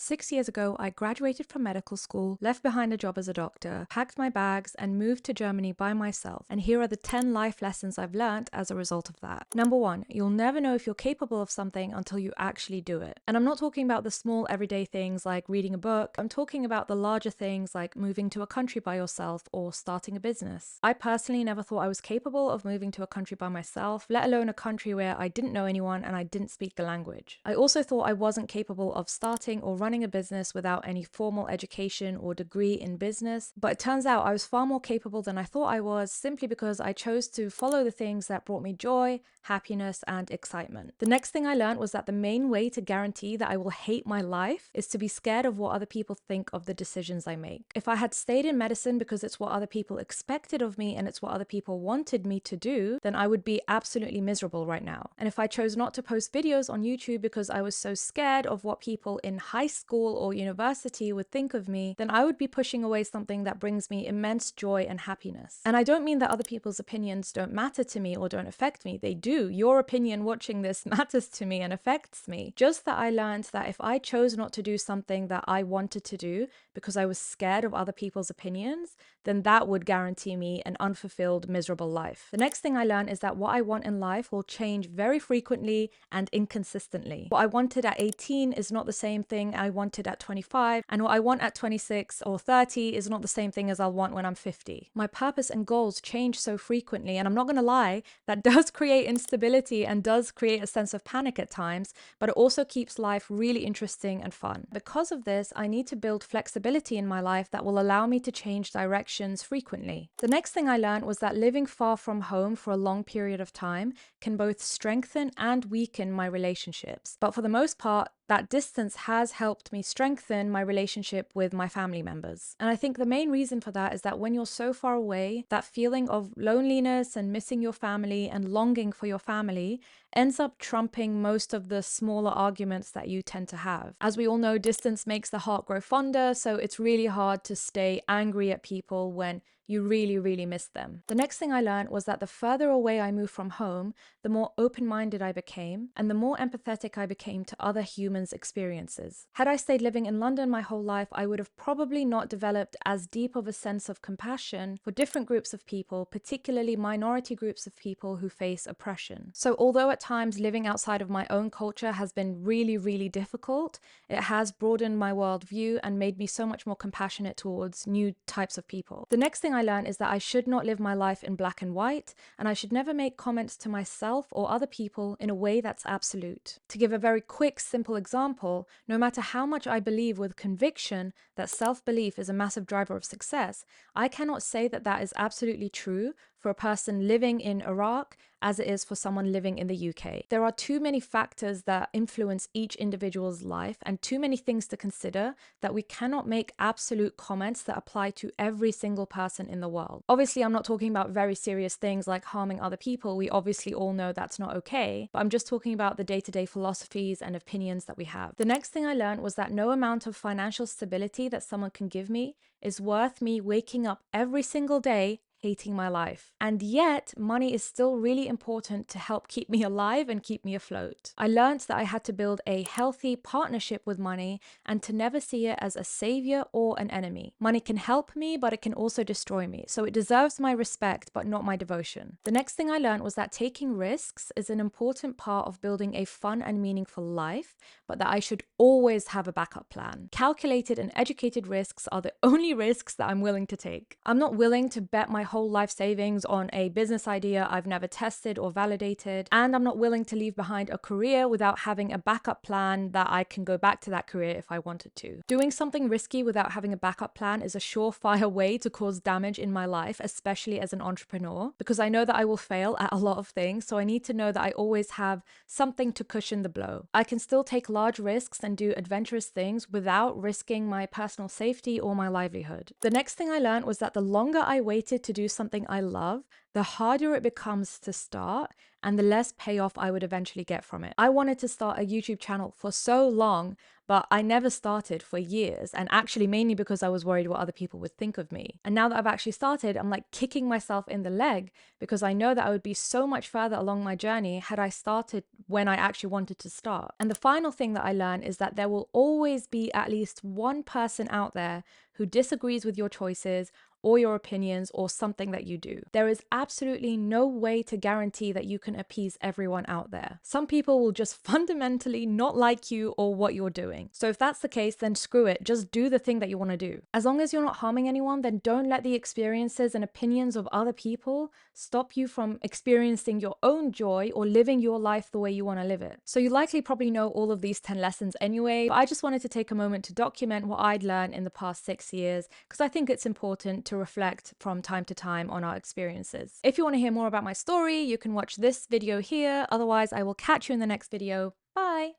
6 years ago, I graduated from medical school, left behind a job as a doctor, packed my bags, and moved to Germany by myself. And here are the 10 life lessons I've learned as a result of that. Number 1, you'll never know if you're capable of something until you actually do it. And I'm not talking about the small everyday things like reading a book. I'm talking about the larger things like moving to a country by yourself or starting a business. I personally never thought I was capable of moving to a country by myself, let alone a country where I didn't know anyone and I didn't speak the language. I also thought I wasn't capable of starting or running a business without any formal education or degree in business, but it turns out I was far more capable than I thought I was, simply because I chose to follow the things that brought me joy, happiness, and excitement. The next thing I learned was that the main way to guarantee that I will hate my life is to be scared of what other people think of the decisions I make. If I had stayed in medicine because it's what other people expected of me and it's what other people wanted me to do, then I would be absolutely miserable right now. And if I chose not to post videos on YouTube because I was so scared of what people in high school or university would think of me, then I would be pushing away something that brings me immense joy and happiness. And I don't mean that other people's opinions don't matter to me or don't affect me. They do. Your opinion watching this matters to me and affects me. Just that I learned that if I chose not to do something that I wanted to do because I was scared of other people's opinions, then that would guarantee me an unfulfilled, miserable life. The next thing I learned is that what I want in life will change very frequently and inconsistently. What I wanted at 18 is not the same thing I wanted at 25, and what I want at 26 or 30 is not the same thing as I'll want when I'm 50. My purpose and goals change so frequently, and I'm not gonna lie, that does create instability and does create a sense of panic at times, but it also keeps life really interesting and fun. Because of this, I need to build flexibility in my life that will allow me to change directions frequently. The next thing I learned was that living far from home for a long period of time can both strengthen and weaken my relationships. But for the most part, that distance has helped me strengthen my relationship with my family members. And I think the main reason for that is that when you're so far away, that feeling of loneliness and missing your family and longing for your family ends up trumping most of the smaller arguments that you tend to have. As we all know, distance makes the heart grow fonder, so it's really hard to stay angry at people when you really, really miss them. The next thing I learned was that the further away I moved from home, the more open-minded I became and the more empathetic I became to other humans' experiences. Had I stayed living in London my whole life, I would have probably not developed as deep of a sense of compassion for different groups of people, particularly minority groups of people who face oppression. So although at times living outside of my own culture has been really, really difficult, it has broadened my worldview and made me so much more compassionate towards new types of people. The next thing I learned is that I should not live my life in black and white, and I should never make comments to myself or other people in a way that's absolute. To give a very quick, simple example, no matter how much I believe with conviction that self-belief is a massive driver of success, I cannot say that that is absolutely true for a person living in Iraq as it is for someone living in the UK. There are too many factors that influence each individual's life and too many things to consider that we cannot make absolute comments that apply to every single person in the world. Obviously, I'm not talking about very serious things like harming other people. We obviously all know that's not okay, but I'm just talking about the day-to-day philosophies and opinions that we have. The next thing I learned was that no amount of financial stability that someone can give me is worth me waking up every single day hating my life. And yet, money is still really important to help keep me alive and keep me afloat. I learned that I had to build a healthy partnership with money and to never see it as a savior or an enemy. Money can help me, but it can also destroy me. So it deserves my respect, but not my devotion. The next thing I learned was that taking risks is an important part of building a fun and meaningful life, but that I should always have a backup plan. Calculated and educated risks are the only risks that I'm willing to take. I'm not willing to bet my whole life savings on a business idea I've never tested or validated, and I'm not willing to leave behind a career without having a backup plan that I can go back to that career if I wanted to. Doing something risky without having a backup plan is a surefire way to cause damage in my life, especially as an entrepreneur, because I know that I will fail at a lot of things, so I need to know that I always have something to cushion the blow. I can still take large risks and do adventurous things without risking my personal safety or my livelihood. The next thing I learned was that the longer I waited to do something I love, the harder it becomes to start and the less payoff I would eventually get from it. I wanted to start a YouTube channel for so long, but I never started for years, and actually mainly because I was worried what other people would think of me. And now that I've actually started, I'm like kicking myself in the leg because I know that I would be so much further along my journey had I started when I actually wanted to start. And the final thing that I learned is that there will always be at least one person out there who disagrees with your choices or your opinions or something that you do. There is absolutely no way to guarantee that you can appease everyone out there. Some people will just fundamentally not like you or what you're doing. So if that's the case, then screw it. Just do the thing that you want to do. As long as you're not harming anyone, then don't let the experiences and opinions of other people stop you from experiencing your own joy or living your life the way you want to live it. So you likely probably know all of these 10 lessons anyway, but I just wanted to take a moment to document what I'd learned in the past 6 years because I think it's important to reflect from time to time on our experiences. If you want to hear more about my story, you can watch this video here. Otherwise, I will catch you in the next video. Bye!